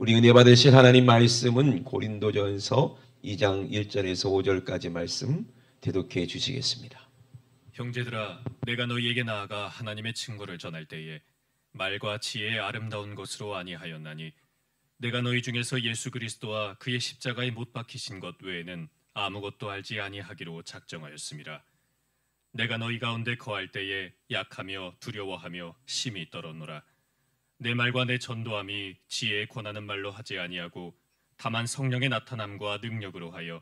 우리 은혜 받으실 하나님 말씀은 고린도전서 2장 1절에서 5절까지 말씀 대독해 주시겠습니다. 형제들아, 내가 너희에게 나아가 하나님의 증거를 전할 때에 말과 지혜의 아름다운 것으로 아니하였나니 내가 너희 중에서 예수 그리스도와 그의 십자가에 못 박히신 것 외에는 아무것도 알지 아니하기로 작정하였습니다. 내가 너희 가운데 거할 때에 약하며 두려워하며 심히 떨었노라. 내 말과 내 전도함이 지혜에 권하는 말로 하지 아니하고 다만 성령의 나타남과 능력으로 하여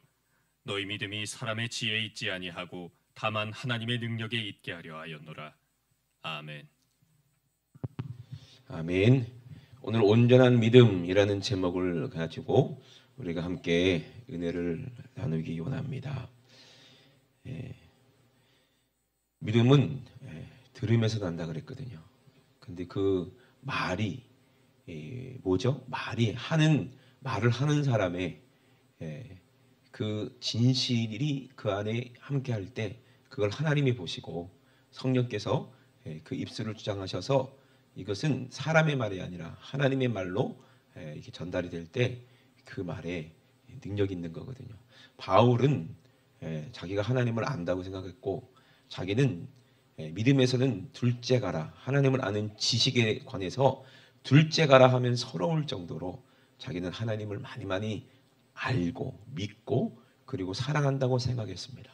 너희 믿음이 사람의 지혜에 있지 아니하고 다만 하나님의 능력에 있게 하려 하였노라. 아멘. 아멘. 오늘 온전한 믿음이라는 제목을 가지고 우리가 함께 은혜를 나누기 원합니다. 믿음은 들으면서 난다 그랬거든요. 근데 그 말이 뭐죠? 말을 하는 사람의 그 진실이 그 안에 함께 할 때 그걸 하나님이 보시고 성령께서 그 입술을 주장하셔서 이것은 사람의 말이 아니라 하나님의 말로 이렇게 전달이 될 때 그 말에 능력이 있는 거거든요. 바울은 자기가 하나님을 안다고 생각했고 자기는 믿음에서는 둘째 가라, 하나님을 아는 지식에 관해서 둘째 가라 하면 서러울 정도로 자기는 하나님을 많이 알고 믿고 그리고 사랑한다고 생각했습니다.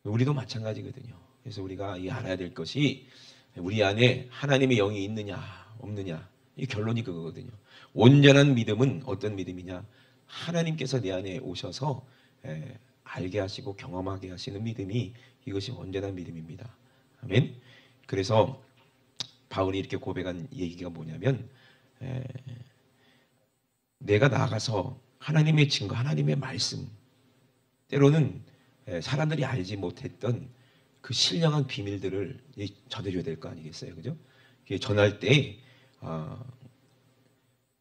우리도 마찬가지거든요. 그래서 우리가 알아야 될 것이 우리 안에 하나님의 영이 있느냐 없느냐, 이 결론이 그거거든요. 온전한 믿음은 어떤 믿음이냐? 하나님께서 내 안에 오셔서 알게 하시고 경험하게 하시는 믿음이, 이것이 온전한 믿음입니다. 아멘. 그래서 바울이 이렇게 고백한 얘기가 뭐냐면 내가 나가서 하나님의 증거, 하나님의 말씀, 때로는 사람들이 알지 못했던 그 신령한 비밀들을 전해줘야 될 거 아니겠어요, 그죠? 전할 때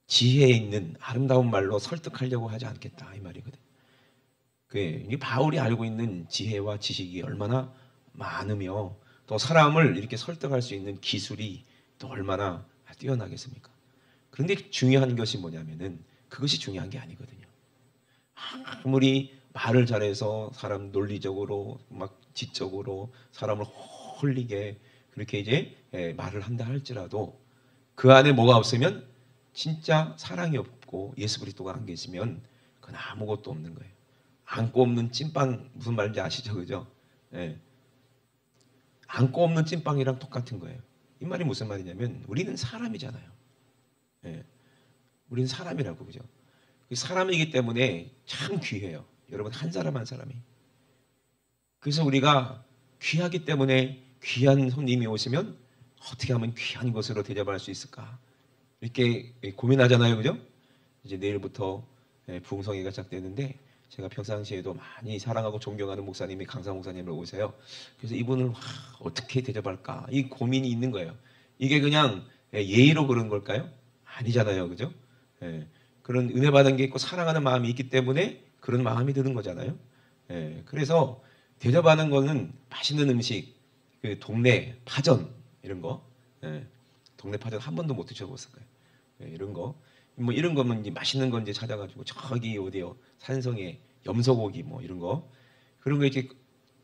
지혜에 있는 아름다운 말로 설득하려고 하지 않겠다, 이 말이거든. 이게 바울이 알고 있는 지혜와 지식이 얼마나 많으며 또 사람을 이렇게 설득할 수 있는 기술이 또 얼마나 뛰어나겠습니까? 그런데 중요한 것이 뭐냐면은 그것이 중요한 게 아니거든요. 아무리 말을 잘해서 사람 논리적으로 막 지적으로 사람을 홀리게 그렇게 이제 말을 한다 할지라도 그 안에 뭐가 없으면, 진짜 사랑이 없고 예수 그리스도가 안 계시면 그건 아무것도 없는 거예요. 안고 없는 찐빵, 무슨 말인지 아시죠, 그죠? 안고 없는 찐빵이랑 똑같은 거예요. 이 말이 무슨 말이냐면 우리는 사람이잖아요. 우리는 사람이라고, 그죠? 사람이기 때문에 참 귀해요. 여러분, 한 사람 한 사람이. 그래서 우리가 귀하기 때문에 귀한 손님이 오시면 어떻게 하면 귀한 것으로 대접할 수 있을까? 이렇게 고민하잖아요, 그죠? 이제 내일부터 부흥성회가 시작되는데 제가 평상시에도 많이 사랑하고 존경하는 목사님이 강사 목사님을 오세요. 그래서 이분을 어떻게 대접할까? 이 고민이 있는 거예요. 이게 그냥 예의로 그런 걸까요? 아니잖아요, 그죠? 그런 은혜 받은 게 있고 사랑하는 마음이 있기 때문에 그런 마음이 드는 거잖아요. 그래서 대접하는 거는 맛있는 음식, 그 동네 파전 이런 거, 동네 파전 한 번도 못 드셔봤을 거예요. 이런 거, 뭐 이런 거면 이제 맛있는 건 이제 찾아가지고 저기 어디요 산성에 염소고기 뭐 이런 거, 그런 거 이렇게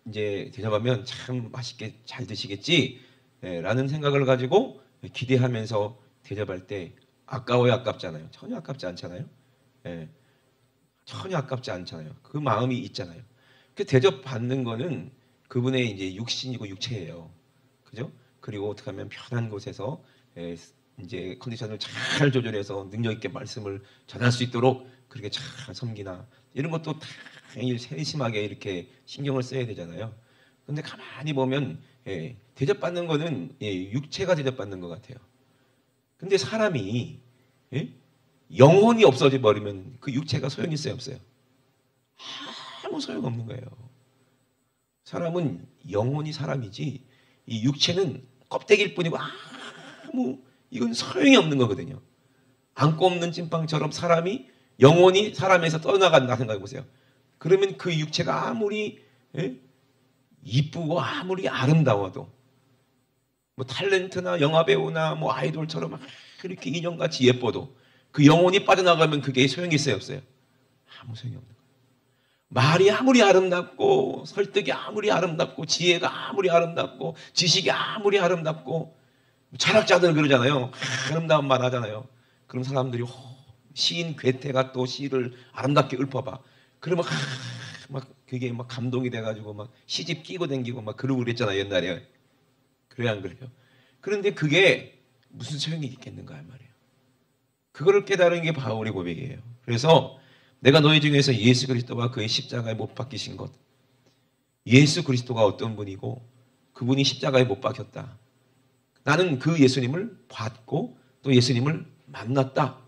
이제 대접하면 참 맛있게 잘 드시겠지, 라는 생각을 가지고 기대하면서 대접할 때 아까워요, 아깝잖아요? 전혀 아깝지 않잖아요. 전혀 아깝지 않잖아요. 그 마음이 있잖아요. 그 대접받는 거는 그분의 이제 육신이고 육체예요. 그죠? 그리고 어떻게 하면 편한 곳에서 이제 컨디션을 잘 조절해서 능력 있게 말씀을 전할 수 있도록 그렇게 잘 섬기나, 이런 것도 다 세심하게 이렇게 신경을 써야 되잖아요. 근데 가만히 보면 대접받는 거는 육체가 대접받는 것 같아요. 근데 사람이 영혼이 없어져 버리면 그 육체가 소용이 있어요, 없어요? 아무 소용 없는 거예요. 사람은 영혼이 사람이지 이 육체는 껍데기일 뿐이고 이건 소용이 없는 거거든요. 안고 없는 찐빵처럼 사람이, 영혼이 사람에서 떠나간다 생각해 보세요. 그러면 그 육체가 아무리 이쁘고 아무리 아름다워도, 뭐 탤런트나 영화배우나 뭐 아이돌처럼 이렇게 인형같이 예뻐도 그 영혼이 빠져나가면 그게 소용이 있어요, 없어요? 아무 소용이 없는 거예요. 말이 아무리 아름답고 설득이 아무리 아름답고 지혜가 아무리 아름답고 지식이 아무리 아름답고 철학자들 그러잖아요. 아름다운 말 하잖아요. 그럼 사람들이 시인 괴테가 또 시를 아름답게 읊어봐. 그러면 막 그게 막 감동이 돼가지고 막 시집 끼고 댕기고 막 그러고 그랬잖아요, 옛날에. 그래야 안 그래요? 그런데 그게 무슨 소용이 있겠는가 말이에요. 그거를 깨달은 게 바울의 고백이에요. 그래서 내가 너희 중에서 예수 그리스도와 그의 십자가에 못 박히신 것, 예수 그리스도가 어떤 분이고 그분이 십자가에 못 박혔다. 나는 그 예수님을 봤고 또 예수님을 만났다.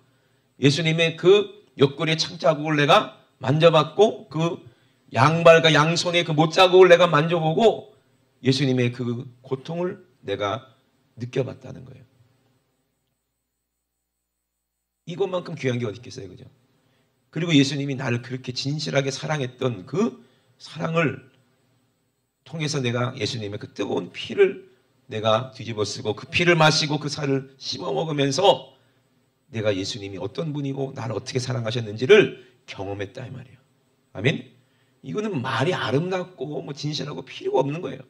예수님의 그 옆구리의 창자국을 내가 만져봤고 그 양발과 양손의 그 못자국을 내가 만져보고 예수님의 그 고통을 내가 느껴봤다는 거예요. 이것만큼 귀한 게 어디 있겠어요, 그죠? 그리고 예수님이 나를 그렇게 진실하게 사랑했던 그 사랑을 통해서 내가 예수님의 그 뜨거운 피를 내가 뒤집어 쓰고 그 피를 마시고 그 살을 씹어 먹으면서 내가 예수님이 어떤 분이고 나를 어떻게 사랑하셨는지를 경험했다 이 말이에요. 아멘? 이거는 말이 아름답고 뭐 진실하고 필요가 없는 거예요.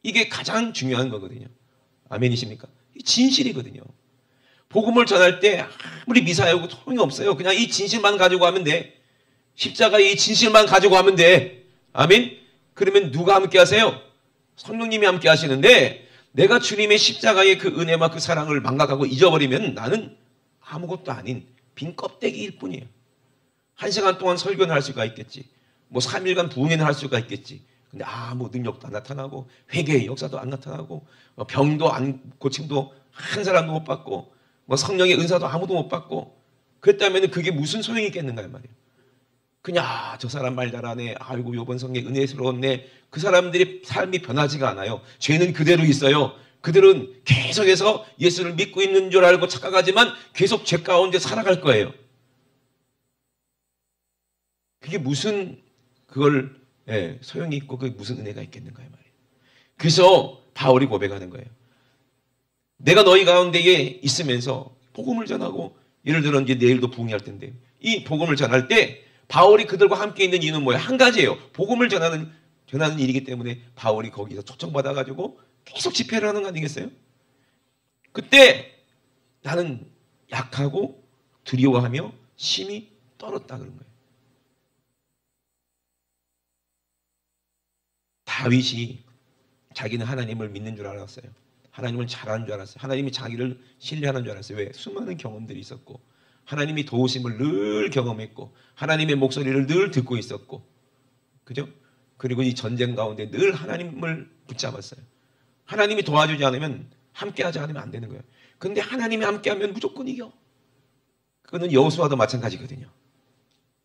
이게 가장 중요한 거거든요. 아멘이십니까? 진실이거든요. 복음을 전할 때 아무리 미사여고 소용이 없어요. 그냥 이 진실만 가지고 하면 돼. 십자가의 이 진실만 가지고 하면 돼. 아멘? 그러면 누가 함께 하세요? 성령님이 함께 하시는데 내가 주님의 십자가의 그 은혜와 그 사랑을 망각하고 잊어버리면 나는 아무것도 아닌 빈 껍데기일 뿐이에요. 1시간 동안 설교는 할 수가 있겠지. 뭐 3일간 부흥회는 할 수가 있겠지. 근데 아무 능력도 안 나타나고 회개의 역사도 안 나타나고 병도 안 고침도 한 사람도 못 받고 뭐 성령의 은사도 아무도 못 받고 그랬다면 그게 무슨 소용이 있겠는가 말이에요. 그냥 저 사람 말 잘하네. 아이고 요번 성에 은혜스러웠네. 그 사람들이 삶이 변하지가 않아요. 죄는 그대로 있어요. 그들은 계속해서 예수를 믿고 있는 줄 알고 착각하지만 계속 죄 가운데 살아갈 거예요. 그게 무슨 그걸 소용이 있고 그게 무슨 은혜가 있겠는가 말이에요. 그래서 바울이 고백하는 거예요. 내가 너희 가운데에 있으면서 복음을 전하고 예를 들어 이제 내일도 부흥회할 텐데 이 복음을 전할 때 바울이 그들과 함께 있는 이유는 뭐예요? 한 가지예요. 복음을 전하는 일이기 때문에 바울이 거기서 초청받아가지고 계속 집회를 하는 거 아니겠어요? 그때 나는 약하고 두려워하며 심히 떨었다 그런 거예요. 다윗이 자기는 하나님을 믿는 줄 알았어요. 하나님을 잘하는 줄 알았어요. 하나님이 자기를 신뢰하는 줄 알았어요. 왜? 수많은 경험들이 있었고 하나님이 도우심을 늘 경험했고 하나님의 목소리를 늘 듣고 있었고 그죠? 그리고 이 전쟁 가운데 늘 하나님을 붙잡았어요. 하나님이 도와주지 않으면 함께하지 않으면 안 되는 거예요. 그런데 하나님이 함께하면 무조건 이겨. 그거는 여호수아도 마찬가지거든요.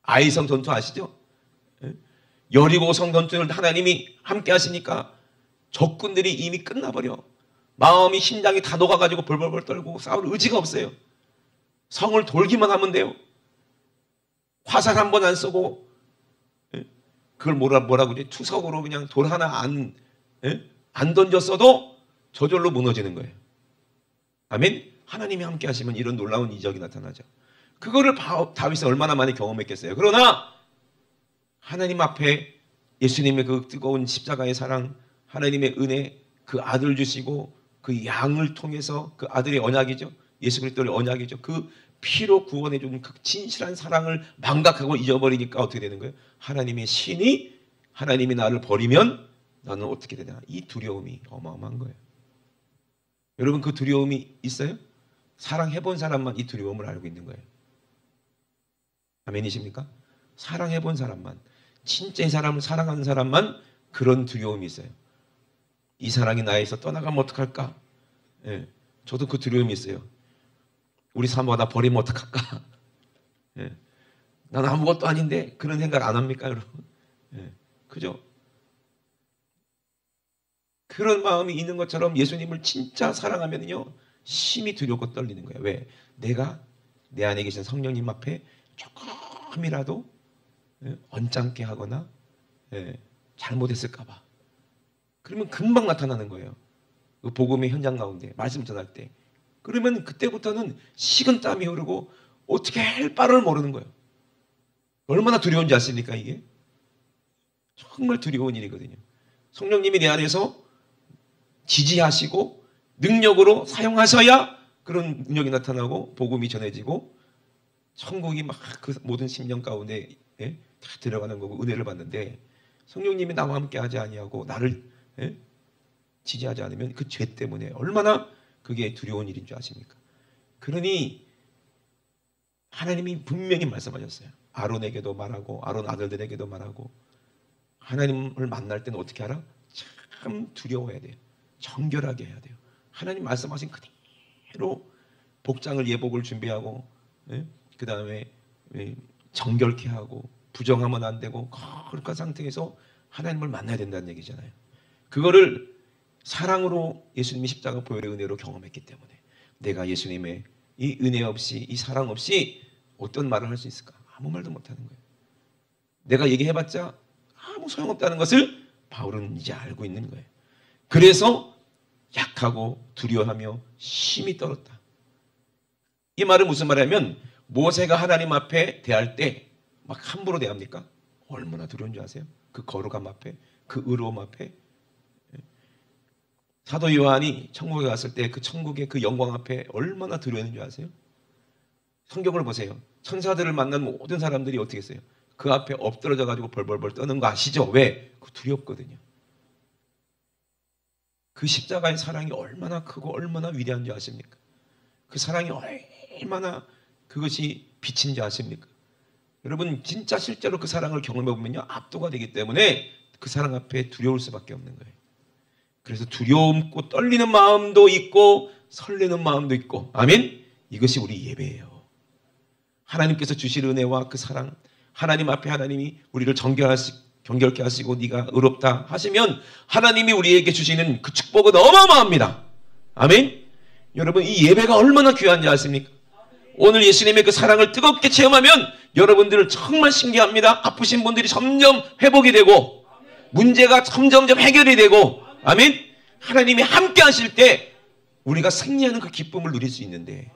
아이성 전투 아시죠? 여리고성 전투를 하나님이 함께 하시니까 적군들이 이미 끝나버려. 마음이 심장이 다 녹아가지고 벌벌벌 떨고 싸울 의지가 없어요. 성을 돌기만 하면 돼요. 화살 한 번 안 쏘고 그걸 뭐라고 이제 투석으로 그냥 돌 하나 안 던졌어도 저절로 무너지는 거예요. 아멘? 하나님이 함께 하시면 이런 놀라운 이적이 나타나죠. 그거를 다윗은 얼마나 많이 경험했겠어요. 그러나 하나님 앞에 예수님의 그 뜨거운 십자가의 사랑, 하나님의 은혜, 그 아들 주시고 그 양을 통해서 그 아들의 언약이죠. 예수 그리스도의 언약이죠. 그 피로 구원해 주는 그 진실한 사랑을 망각하고 잊어버리니까 어떻게 되는 거예요? 하나님의 신이 하나님이 나를 버리면 나는 어떻게 되냐? 이 두려움이 어마어마한 거예요. 여러분 그 두려움이 있어요? 사랑해본 사람만 이 두려움을 알고 있는 거예요. 아멘이십니까? 사랑해본 사람만, 진짜 이 사람을 사랑하는 사람만 그런 두려움이 있어요. 이 사랑이 나에서 떠나가면 어떡할까? 저도 그 두려움이 있어요. 우리 사모가 나 버리면 어떡할까? 나는 아무것도 아닌데 그런 생각 안 합니까 여러분? 그죠? 그런 마음이 있는 것처럼 예수님을 진짜 사랑하면요 심히 두렵고 떨리는 거예요. 왜? 내가 내 안에 계신 성령님 앞에 조금이라도 언짢게 하거나 잘못했을까 봐. 그러면 금방 나타나는 거예요. 그 복음의 현장 가운데 말씀 전할 때. 그러면 그때부터는 식은땀이 흐르고 어떻게 할 바를 모르는 거예요. 얼마나 두려운지 아십니까 이게? 정말 두려운 일이거든요. 성령님이 내 안에서 지지하시고 능력으로 사용하셔야 그런 능력이 나타나고 복음이 전해지고 천국이 막 그 모든 심령 가운데 다 들어가는 거고 은혜를 받는데 성령님이 나와 함께 하지 아니하고 나를 지지하지 않으면 그 죄 때문에 얼마나 그게 두려운 일인 줄 아십니까? 그러니 하나님이 분명히 말씀하셨어요. 아론에게도 말하고 아론 아들들에게도 말하고 하나님을 만날 때는 어떻게 하라? 참 두려워해야 돼요. 정결하게 해야 돼요. 하나님 말씀하신 그대로 복장을 예복을 준비하고 그 다음에 정결케 하고 부정하면 안 되고 거룩한 상태에서 하나님을 만나야 된다는 얘기잖아요. 그거를 사랑으로 예수님이 십자가 보혈의 은혜로 경험했기 때문에 내가 예수님의 이 은혜 없이 이 사랑 없이 어떤 말을 할 수 있을까? 아무 말도 못하는 거예요. 내가 얘기해봤자 아무 소용없다는 것을 바울은 이제 알고 있는 거예요. 그래서 약하고 두려워하며 심히 떨었다. 이 말은 무슨 말이냐면 모세가 하나님 앞에 대할 때 막 함부로 대합니까? 얼마나 두려운 줄 아세요? 그 거룩함 앞에, 그 의로움 앞에. 사도 요한이 천국에 갔을 때 그 천국의 그 영광 앞에 얼마나 두려웠는 줄 아세요? 성경을 보세요. 천사들을 만난 모든 사람들이 어떻게 했어요? 그 앞에 엎드러져 가지고 벌벌벌 떠는 거 아시죠? 왜? 그 두렵거든요. 그 십자가의 사랑이 얼마나 크고 얼마나 위대한 줄 아십니까? 그 사랑이 얼마나 그것이 빛인지 아십니까? 여러분 진짜 실제로 그 사랑을 경험해 보면요 압도가 되기 때문에 그 사랑 앞에 두려울 수밖에 없는 거예요. 그래서 두려움고 떨리는 마음도 있고 설레는 마음도 있고 아멘? 이것이 우리 예배예요. 하나님께서 주실 은혜와 그 사랑 하나님 앞에 하나님이 우리를 정결케 하시고 네가 의롭다 하시면 하나님이 우리에게 주시는 그 축복은 어마어마합니다. 아멘? 여러분 이 예배가 얼마나 귀한지 아십니까? 오늘 예수님의 그 사랑을 뜨겁게 체험하면 여러분들은 정말 신기합니다. 아프신 분들이 점점 회복이 되고 문제가 점점점 해결이 되고 아멘? 하나님이 함께 하실 때 우리가 승리하는 그 기쁨을 누릴 수 있는데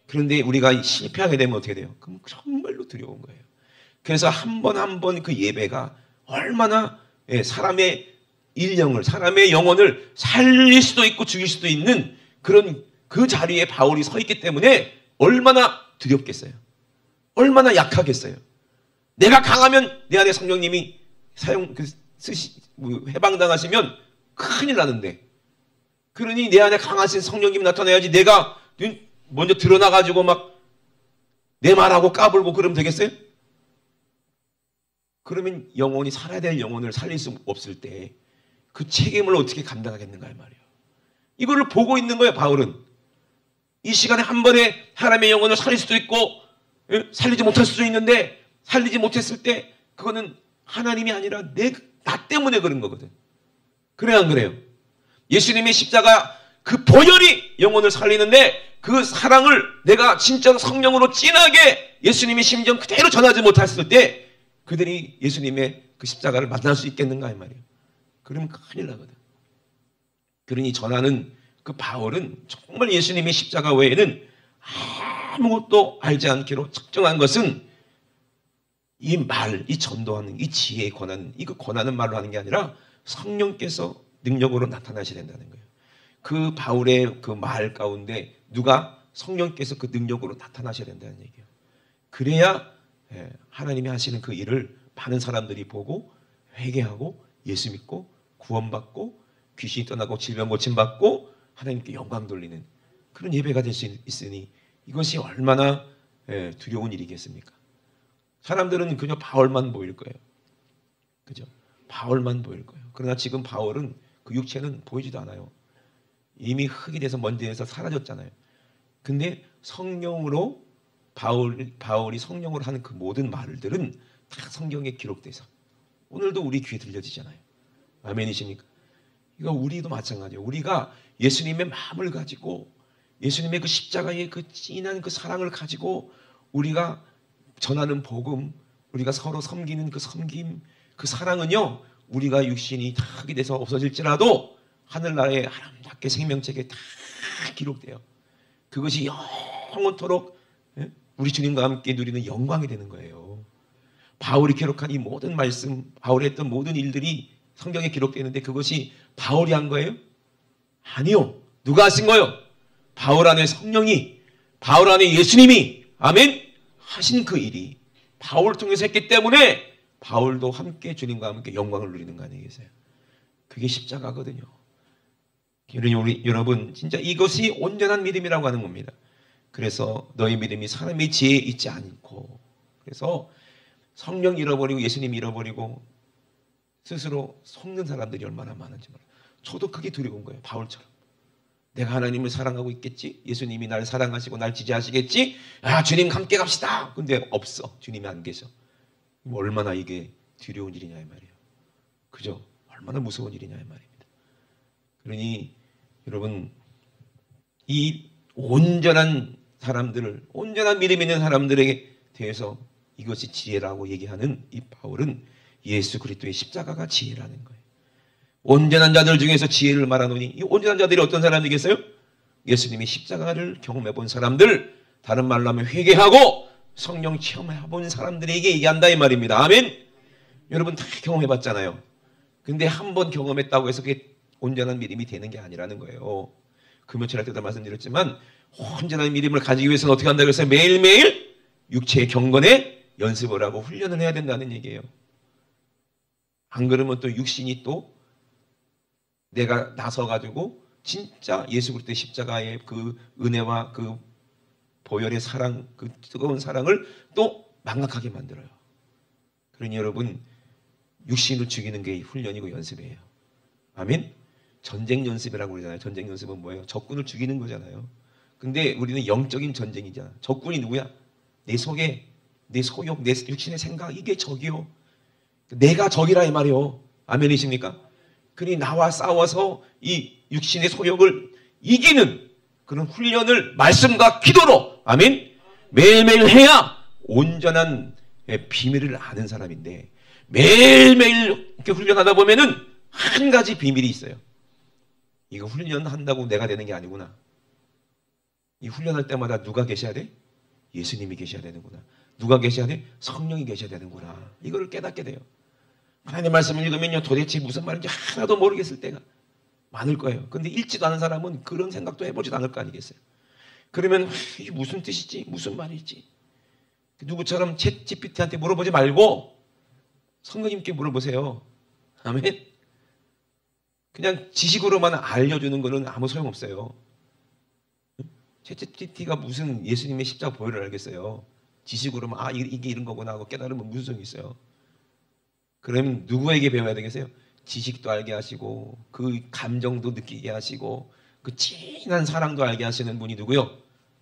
그런데 우리가 실패하게 되면 어떻게 돼요? 그럼 정말로 두려운 거예요. 그래서 한 번 한 번 그 예배가 얼마나 사람의 일령을 사람의 영혼을 살릴 수도 있고 죽일 수도 있는 그런 그 자리에 바울이 서 있기 때문에 얼마나 두렵겠어요. 얼마나 약하겠어요. 내가 강하면 내 안에 성령님이 해방당하시면 큰일 나는데 그러니 내 안에 강하신 성령님이 나타나야지 내가 먼저 드러나가지고 막 내 말하고 까불고 그러면 되겠어요? 그러면 영혼이 살아야 될 영혼을 살릴 수 없을 때 그 책임을 어떻게 감당하겠는가 이 말이에요. 이거를 보고 있는 거예요. 바울은. 이 시간에 한 번에 하나님의 영혼을 살릴 수도 있고 살리지 못할 수도 있는데 살리지 못했을 때 그거는 하나님이 아니라 나 때문에 그런 거거든. 그래요 안 그래요? 예수님의 십자가 그 보혈이 영혼을 살리는데 그 사랑을 내가 진짜 성령으로 진하게 예수님의 심정 그대로 전하지 못했을 때 그들이 예수님의 그 십자가를 만날 수 있겠는가 이 말이에요. 그러면 큰일 나거든. 그러니 전하는 그 바울은 정말 예수님의 십자가 외에는 아무것도 알지 않기로 측정한 것은 이 말, 이 전도하는 이 지혜의 권한, 이거 권하는 말로 하는 게 아니라 성령께서 능력으로 나타나셔야 된다는 거예요. 그 바울의 그 말 가운데 누가 성령께서 그 능력으로 나타나셔야 된다는 얘기예요. 그래야 하나님이 하시는 그 일을 많은 사람들이 보고 회개하고 예수 믿고 구원받고 귀신이 떠나고 질병 고침받고 하나님께 영광 돌리는 그런 예배가 될 수 있으니 이것이 얼마나 두려운 일이겠습니까? 사람들은 그저 바울만 보일 거예요. 그죠? 바울만 보일 거예요. 그러나 지금 바울은 그 육체는 보이지도 않아요. 이미 흙이 돼서 먼지 돼서 사라졌잖아요. 근데 성령으로 바울이 성령으로 하는 그 모든 말들은 다 성경에 기록돼서 오늘도 우리 귀에 들려지잖아요. 아멘이십니까? 이거 우리도 마찬가지예요. 우리가 예수님의 마음을 가지고 예수님의 그 십자가의 그 진한 그 사랑을 가지고 우리가 전하는 복음, 우리가 서로 섬기는 그 섬김, 그 사랑은요, 우리가 육신이 다 흙이 돼서 없어질지라도 하늘나라의 아름답게 생명책에 다 기록돼요. 그것이 영원토록 우리 주님과 함께 누리는 영광이 되는 거예요. 바울이 기록한 이 모든 말씀, 바울이 했던 모든 일들이 성경에 기록되어 있는데 그것이 바울이 한 거예요? 아니요. 누가 하신 거예요? 바울 안에 성령이, 바울 안에 예수님이, 아멘, 하신 그 일이 바울을 통해서 했기 때문에 바울도 함께 주님과 함께 영광을 누리는 거 아니겠어요? 그게 십자가거든요. 여러분 진짜 이것이 온전한 믿음이라고 하는 겁니다. 그래서 너희 믿음이 사람의 지혜에 있지 않고, 그래서 성령 잃어버리고 예수님 잃어버리고 스스로 속는 사람들이 얼마나 많은지 몰라요. 저도 그게 두려운 거예요. 바울처럼. 내가 하나님을 사랑하고 있겠지? 예수님이 날 사랑하시고 날 지지하시겠지? 아, 주님 함께 갑시다. 근데 없어. 주님이 안 계셔. 얼마나 이게 두려운 일이냐 이 말이에요. 그죠? 얼마나 무서운 일이냐 이 말입니다. 그러니 여러분, 이 온전한 사람들을, 온전한 믿음 있는 사람들에게 대해서 이것이 지혜라고 얘기하는 이 바울은 예수 그리스도의 십자가가 지혜라는 거예요. 온전한 자들 중에서 지혜를 말하노니, 이 온전한 자들이 어떤 사람이겠어요? 예수님이 십자가를 경험해 본 사람들, 다른 말로 하면 회개하고 성령 체험해 본 사람들에게 얘기한다 이 말입니다. 아멘. 여러분 다 경험해 봤잖아요. 근데 한 번 경험했다고 해서 그게 온전한 믿음이 되는 게 아니라는 거예요. 금요일 할 때도 말씀드렸지만 온전한 믿음을 가지기 위해서는 어떻게 한다고 해서 매일매일 육체의 경건에 연습을 하고 훈련을 해야 된다는 얘기예요. 안 그러면 또 육신이 또 내가 나서가지고 진짜 예수 그리스도의 십자가의 그 은혜와 그 보혈의 사랑, 그 뜨거운 사랑을 또 망각하게 만들어요. 그러니 여러분, 육신을 죽이는 게 훈련이고 연습이에요. 아멘? 전쟁 연습이라고 그러잖아요. 전쟁 연습은 뭐예요? 적군을 죽이는 거잖아요. 근데 우리는 영적인 전쟁이잖아. 적군이 누구야? 내 속에, 내 소욕, 내 육신의 생각, 이게 적이요. 내가 적이라 이 말이요. 아멘이십니까? 그러니 나와 싸워서 이 육신의 소욕을 이기는 그런 훈련을 말씀과 기도로, 아멘, 매일매일 해야 온전한 비밀을 아는 사람인데, 매일매일 이렇게 훈련하다 보면은 한 가지 비밀이 있어요. 이거 훈련한다고 내가 되는 게 아니구나. 이 훈련할 때마다 누가 계셔야 돼? 예수님이 계셔야 되는구나. 누가 계셔야 돼? 성령이 계셔야 되는구나. 이거를 깨닫게 돼요. 하나님의 말씀을 읽으면요, 도대체 무슨 말인지 하나도 모르겠을 때가 많을 거예요. 근데 읽지도 않은 사람은 그런 생각도 해보지도 않을 거 아니겠어요. 그러면 이게 무슨 뜻이지? 무슨 말이지? 누구처럼 챗 GPT한테 물어보지 말고 성령님께 물어보세요. 아멘. 그냥 지식으로만 알려주는 거는 아무 소용없어요. 챗 GPT가 무슨 예수님의 십자가 보혈을 알겠어요. 지식으로만 아 이게 이런 거구나 하고 깨달으면 무슨 소용이 있어요. 그러면 누구에게 배워야 되겠어요? 지식도 알게 하시고 그 감정도 느끼게 하시고 그 진한 사랑도 알게 하시는 분이 누구요?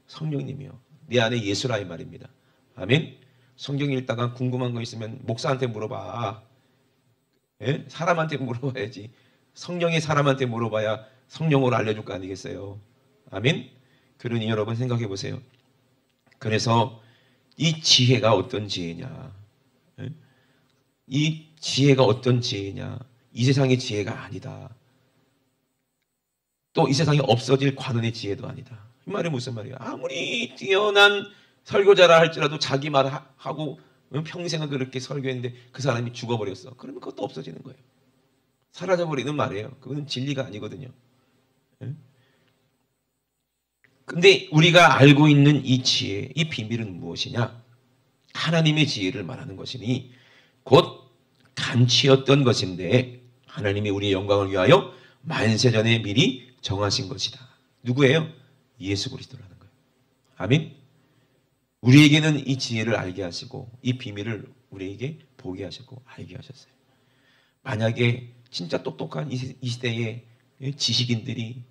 성령님이요. 내 안에 예수라 이 말입니다. 아멘. 성경 읽다가 궁금한 거 있으면 목사한테 물어봐. 예? 사람한테 물어봐야지. 성령의 사람한테 물어봐야 성령으로 알려줄 거 아니겠어요. 아멘. 그러니 여러분 생각해 보세요. 그래서 이 지혜가 어떤 지혜냐? 예? 이 지혜가 어떤 지혜냐? 이 세상의 지혜가 아니다. 또 이 세상에 없어질 관원의 지혜도 아니다. 이 말이 무슨 말이야? 아무리 뛰어난 설교자라 할지라도 자기 말하고 평생을 그렇게 설교했는데 그 사람이 죽어버렸어. 그러면 그것도 없어지는 거예요. 사라져버리는 말이에요. 그건 진리가 아니거든요. 근데 우리가 알고 있는 이 지혜, 이 비밀은 무엇이냐? 하나님의 지혜를 말하는 것이니 곧 간치였던 것인데 하나님이 우리의 영광을 위하여 만세전에 미리 정하신 것이다. 누구예요? 예수 그리스도라는 거예요. 아멘. 우리에게는 이 지혜를 알게 하시고 이 비밀을 우리에게 보게 하셨고 알게 하셨어요. 만약에 진짜 똑똑한 이 시대의 지식인들이,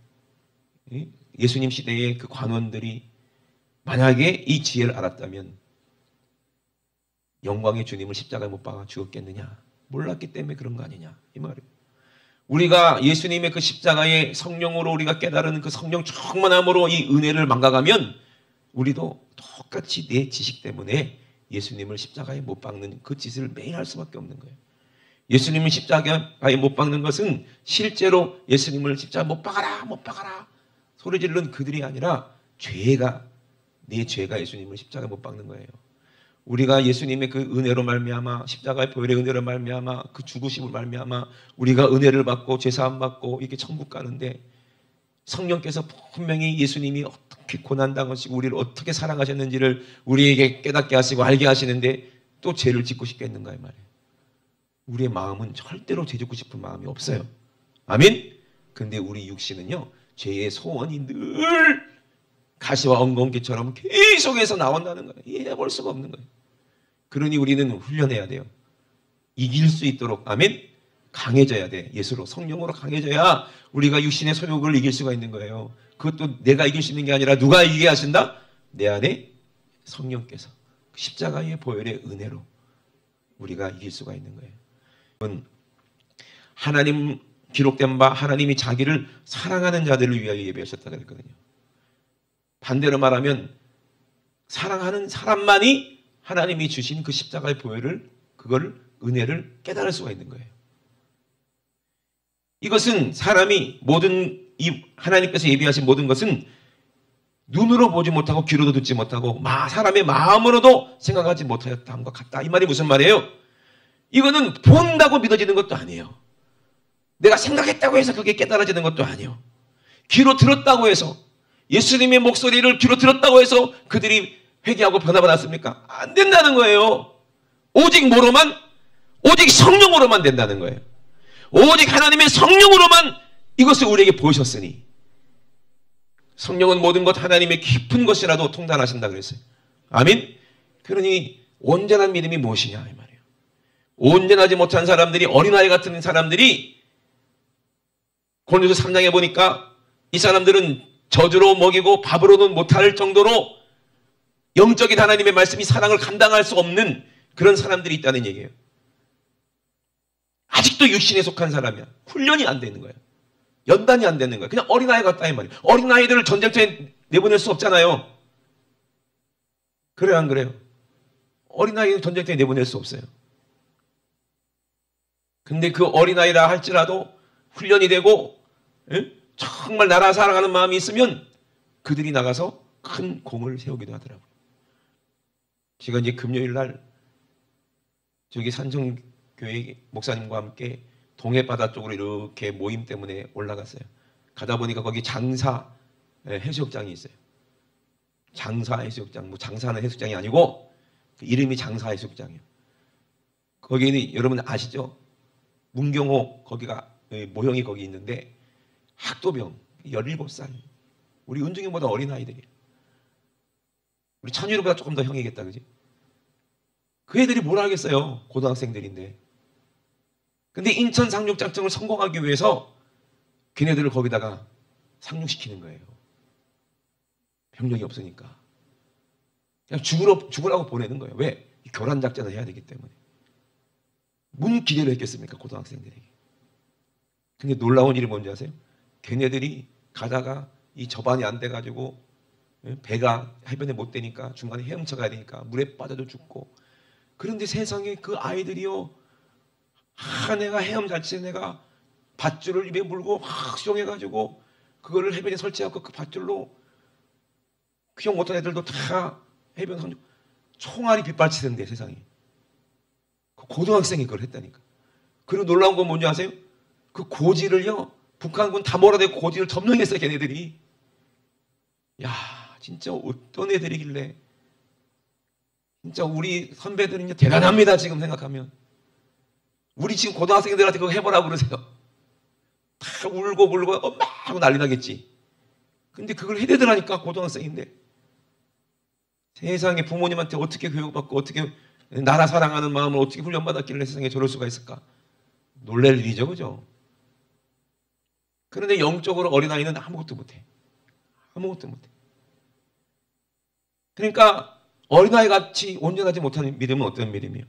예수님 시대의 그 관원들이 만약에 이 지혜를 알았다면 영광의 주님을 십자가에 못 박아 죽었겠느냐? 몰랐기 때문에 그런 거 아니냐? 이 말이에요. 우리가 예수님의 그 십자가의 성령으로 우리가 깨달은 그 성령 충만함으로 이 은혜를 망각하면 우리도 똑같이 내 지식 때문에 예수님을 십자가에 못 박는 그 짓을 매일 할 수밖에 없는 거예요. 예수님을 십자가에 못 박는 것은 실제로 예수님을 십자가에 못 박아라 못 박아라 소리 지르는 그들이 아니라 죄가 내 죄가 예수님을 십자가에 못 박는 거예요. 우리가 예수님의 그 은혜로 말미암아 십자가의 보혈의 은혜로 말미암아 그 죽으심을 말미암아 우리가 은혜를 받고 죄사함 받고 이렇게 천국 가는데 성령께서 분명히 예수님이 어떻게 고난당하시고 우리를 어떻게 사랑하셨는지를 우리에게 깨닫게 하시고 알게 하시는데 또 죄를 짓고 싶겠는가 이 말이에요. 우리의 마음은 절대로 죄 짓고 싶은 마음이 없어요. 아멘? 근데 우리 육신은요 죄의 소원이 늘 가시와 엉겅퀴처럼 계속해서 나온다는 거예요. 이해해 볼 수가 없는 거예요. 그러니 우리는 훈련해야 돼요. 이길 수 있도록 아멘? 강해져야 돼. 예수로 성령으로 강해져야 우리가 육신의 소욕을 이길 수가 있는 거예요. 그것도 내가 이길 수 있는 게 아니라 누가 이기게 하신다? 내 안에 성령께서 십자가의 보혈의 은혜로 우리가 이길 수가 있는 거예요. 하나님 기록된 바 하나님이 자기를 사랑하는 자들을 위하여 예배하셨다 그랬거든요. 반대로 말하면 사랑하는 사람만이 하나님이 주신 그 십자가의 보혈을 그걸 은혜를 깨달을 수가 있는 거예요. 이것은 사람이 모든 이 하나님께서 예비하신 모든 것은 눈으로 보지 못하고 귀로도 듣지 못하고 사람의 마음으로도 생각하지 못하였다함과 같다. 이 말이 무슨 말이에요? 이거는 본다고 믿어지는 것도 아니에요. 내가 생각했다고 해서 그게 깨달아지는 것도 아니에요. 귀로 들었다고 해서 예수님의 목소리를 귀로 들었다고 해서 그들이 회개하고 변화받았습니까? 안 된다는 거예요. 오직 뭐로만? 오직 성령으로만 된다는 거예요. 오직 하나님의 성령으로만 이것을 우리에게 보이셨으니 성령은 모든 것 하나님의 깊은 것이라도 통달하신다 그랬어요. 아멘? 그러니 온전한 믿음이 무엇이냐 이 말이에요. 온전하지 못한 사람들이 어린아이 같은 사람들이 고린도서 3장에 보니까 이 사람들은 저주로 먹이고 밥으로는 못할 정도로 영적인 하나님의 말씀이 사랑을 감당할 수 없는 그런 사람들이 있다는 얘기예요. 아직도 육신에 속한 사람이야. 훈련이 안 되는 거예요. 연단이 안 되는 거예요. 그냥 어린아이 같다 이 말이에요. 어린아이들을 전쟁터에 내보낼 수 없잖아요. 그래요 안 그래요? 어린아이를 전쟁터에 내보낼 수 없어요. 근데 그 어린아이라 할지라도 훈련이 되고 정말 나라 사랑하는 마음이 있으면 그들이 나가서 큰 공을 세우기도 하더라고요. 제가 이제 금요일 날 저기 산성교회 목사님과 함께 동해바다 쪽으로 이렇게 모임 때문에 올라갔어요. 가다 보니까 거기 장사 해수욕장이 있어요. 장사 해수욕장, 뭐 장사는 해수욕장이 아니고 이름이 장사 해수욕장이에요. 거기는 여러분 아시죠? 문경호 거기가 모형이 거기 있는데 학도병 17살 우리 은중이보다 어린 아이들이에요. 우리 찬유리보다 조금 더 형이겠다 그지? 그 애들이 뭘 하겠어요. 고등학생들인데. 근데 인천 상륙작전을 성공하기 위해서 걔네들을 거기다가 상륙시키는 거예요. 병력이 없으니까. 그냥 죽으라고 보내는 거예요. 왜? 교란작전을 해야 되기 때문에. 문 기대를 했겠습니까? 고등학생들에게. 근데 놀라운 일이 뭔지 아세요? 걔네들이 가다가 이 저반이 안 돼가지고 배가 해변에 못 되니까 중간에 헤엄쳐 가야 되니까 물에 빠져도 죽고. 그런데 세상에 그 아이들이요. 내가 헤엄 잘 치는 애가 밧줄을 입에 물고 확 수영해가지고 그거를 해변에 설치하고 그 밧줄로 수영 못한 애들도 다 해변 상륙 총알이 빗발치는데 세상에. 그 고등학생이 그걸 했다니까. 그리고 놀라운 건 뭔지 아세요? 그 고지를요. 북한군 다 몰아내고 고지를 점령했어요. 걔네들이. 야 진짜 어떤 애들이길래. 진짜 우리 선배들은 대단합니다. 지금 생각하면. 우리 지금 고등학생들한테 그거 해보라고 그러세요. 다 울고 불고 엄마 하고 난리 나겠지. 근데 그걸 해대더라니까 고등학생인데. 세상에 부모님한테 어떻게 교육받고 어떻게 나라 사랑하는 마음을 어떻게 훈련받았길래 세상에 저럴 수가 있을까. 놀랄 일이죠. 그죠? 그런데 영적으로 어린아이는 아무것도 못해. 아무것도 못해. 그러니까 어린아이 같이 온전하지 못한 믿음은 어떤 믿음이에요?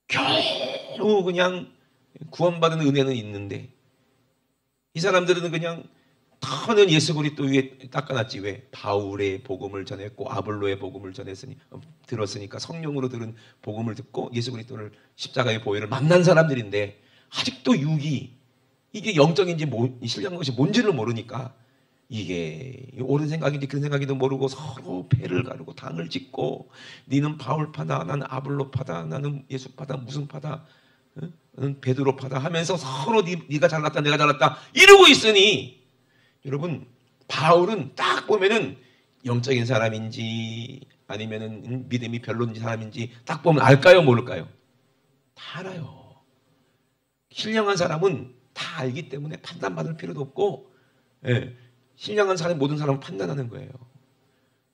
겨우 그냥 구원받은 은혜는 있는데 이 사람들은 그냥 터는 예수 그리스도 위에 닦아놨지. 왜? 바울의 복음을 전했고 아볼로의 복음을 들었으니까 성령으로 들은 복음을 듣고 예수 그리스도를 십자가의 보혈을 만난 사람들인데 아직도 육이 이게 영적인지 신령한 것이 뭔지를 모르니까 이게 옳은 생각인지 그런 생각인지도 모르고 서로 배를 가르고 당을 짓고 니는 바울파다 나는 아볼로파다 나는 예수파다 무슨 파다 나는 베드로파다 하면서 서로 네가 잘났다 내가 잘났다 이러고 있으니 여러분 바울은 딱 보면은 영적인 사람인지 아니면은 믿음이 별론지 사람인지 딱 보면 알까요 모를까요? 다 알아요. 신령한 사람은 다 알기 때문에 판단받을 필요도 없고 예, 신령한 사람이 모든 사람을 판단하는 거예요.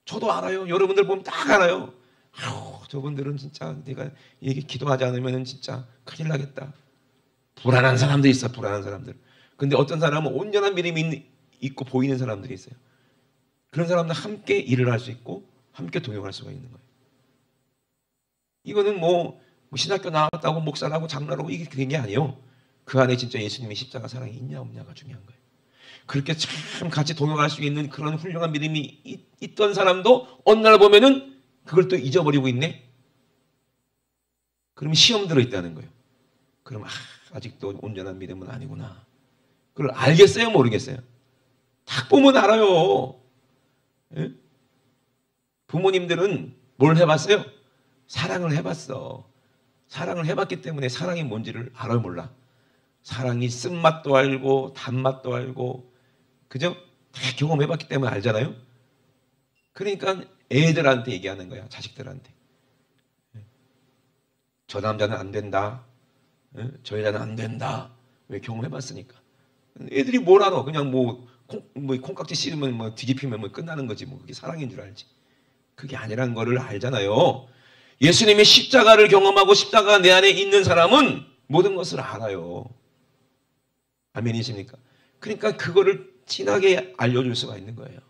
저도 알아요. 여러분들 보면 딱 알아요. 아유, 저분들은 진짜 내가 이게 기도하지 않으면 진짜 큰일 나겠다. 불안한 사람도 있어. 불안한 사람들. 근데 어떤 사람은 온전한 믿음이 있고 보이는 사람들이 있어요. 그런 사람들 함께 일을 할 수 있고 함께 동역할 수가 있는 거예요. 이거는 뭐 신학교 나왔다고 목사라고 장로라고 이게 그런 게 아니에요. 그 안에 진짜 예수님의 십자가 사랑이 있냐 없냐가 중요한 거예요. 그렇게 참 같이 동역할 수 있는 그런 훌륭한 믿음이 있던 사람도 어느 날 보면은 그걸 또 잊어버리고 있네. 그러면 시험 들어 있다는 거예요. 그럼 아직도 온전한 믿음은 아니구나. 그걸 알겠어요 모르겠어요? 딱 보면 알아요. 예? 부모님들은 뭘 해봤어요? 사랑을 해봤어. 사랑을 해봤기 때문에 사랑이 뭔지를 알아요 몰라? 사랑이 쓴맛도 알고 단맛도 알고 그죠? 다 경험해봤기 때문에 알잖아요. 그러니까 애들한테 얘기하는 거야. 자식들한테. 저 남자는 안 된다. 저 여자는 안 된다. 왜 경험해봤으니까. 애들이 뭘 알아? 그냥 뭐 콩깍지 씌우면 뭐 뒤집히면 뭐 끝나는 거지. 뭐 그게 사랑인 줄 알지. 그게 아니란 거를 알잖아요. 예수님의 십자가를 경험하고 십자가가 내 안에 있는 사람은 모든 것을 알아요. 아멘이십니까? 그러니까 그거를 진하게 알려줄 수가 있는 거예요.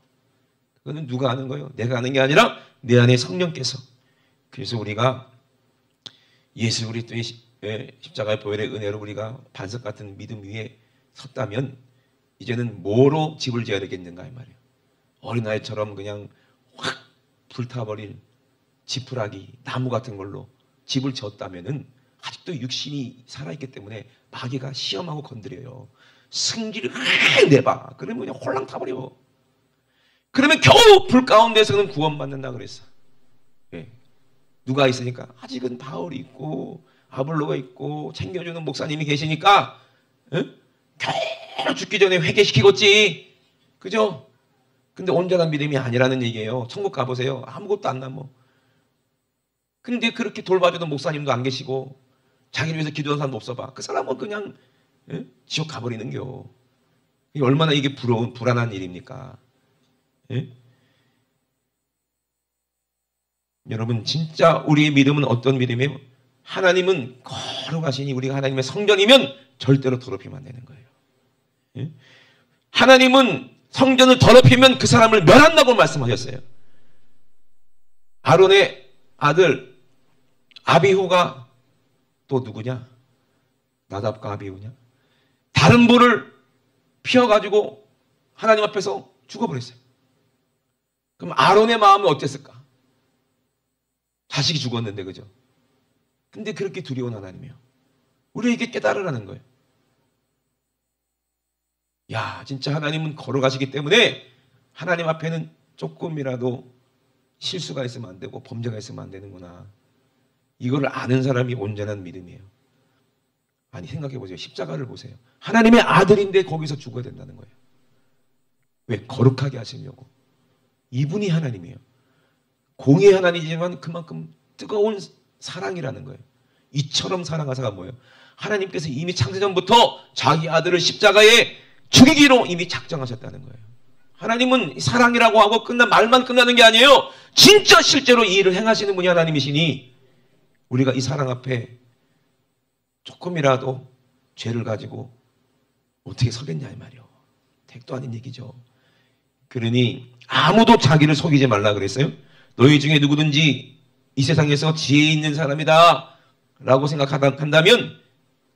그거는 누가 아는 거예요? 내가 아는 게 아니라 내 안에 성령께서. 그래서 우리가 예수 그리스도의 십자가의 보혈의 은혜로 우리가 반석 같은 믿음 위에 섰다면 이제는 뭐로 집을 지어야 되겠는가 이 말이에요. 어린아이처럼 그냥 확 불타버릴 지푸라기, 나무 같은 걸로 집을 지었다면은 아직도 육신이 살아있기 때문에 마귀가 시험하고 건드려요. 승질을 내봐. 그러면 그냥 홀랑 타버려. 그러면 겨우 불 가운데서는 구원받는다 그랬어. 예. 누가 있으니까? 아직은 바울이 있고 아볼로가 있고 챙겨주는 목사님이 계시니까 예? 겨우 죽기 전에 회개시키겠지. 그죠? 근데 온전한 믿음이 아니라는 얘기예요. 천국 가보세요. 아무것도 안 남어. 근데 그렇게 돌봐주던 목사님도 안 계시고 자기를 위해서 기도하는 사람도 없어봐. 그 사람은 그냥 예? 지옥 가버리는겨. 얼마나 이게 불안한 일입니까? 예? 여러분 진짜 우리의 믿음은 어떤 믿음이에요? 하나님은 거룩하시니 우리가 하나님의 성전이면 절대로 더럽히면 안 되는 거예요. 예? 하나님은 성전을 더럽히면 그 사람을 멸한다고 말씀하셨어요. 아론의 아들 아비후가 또 누구냐? 나답과 아비후냐? 다른 불을 피워가지고 하나님 앞에서 죽어버렸어요. 그럼 아론의 마음은 어땠을까? 자식이 죽었는데 그죠? 근데 그렇게 두려운 하나님이요. 우리에게 깨달으라는 거예요. 야, 진짜 하나님은 걸어가시기 때문에 하나님 앞에는 조금이라도 실수가 있으면 안 되고 범죄가 있으면 안 되는구나. 이걸 아는 사람이 온전한 믿음이에요. 아니 생각해 보세요. 십자가를 보세요. 하나님의 아들인데 거기서 죽어야 된다는 거예요. 왜? 거룩하게 하시려고. 이분이 하나님이에요. 공의 하나님이지만 그만큼 뜨거운 사랑이라는 거예요. 이처럼 사랑하사가 뭐예요? 하나님께서 이미 창세전부터 자기 아들을 십자가에 죽이기로 이미 작정하셨다는 거예요. 하나님은 사랑이라고 하고 말만 끝나는 게 아니에요. 진짜 실제로 이 일을 행하시는 분이 하나님이시니 우리가 이 사랑 앞에 조금이라도 죄를 가지고 어떻게 서겠냐 이 말이요. 택도 아닌 얘기죠. 그러니 아무도 자기를 속이지 말라 그랬어요. 너희 중에 누구든지 이 세상에서 지혜 있는 사람이다 라고 생각한다면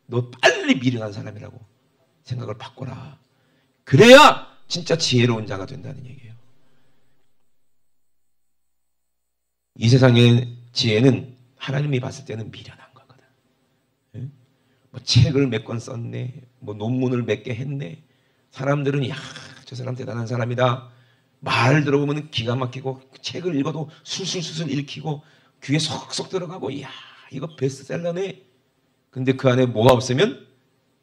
너 빨리 미련한 사람이라고 생각을 바꿔라. 그래야 진짜 지혜로운 자가 된다는 얘기예요. 이 세상의 지혜는 하나님이 봤을 때는 미련한 거거든. 뭐 책을 몇 권 썼네, 뭐 논문을 몇 개 했네. 사람들은 야 저 사람 대단한 사람이다. 말 들어보면 기가 막히고 책을 읽어도 술술술술 읽히고 귀에 속속 들어가고 이야 이거 베스트셀러네. 근데 그 안에 뭐가 없으면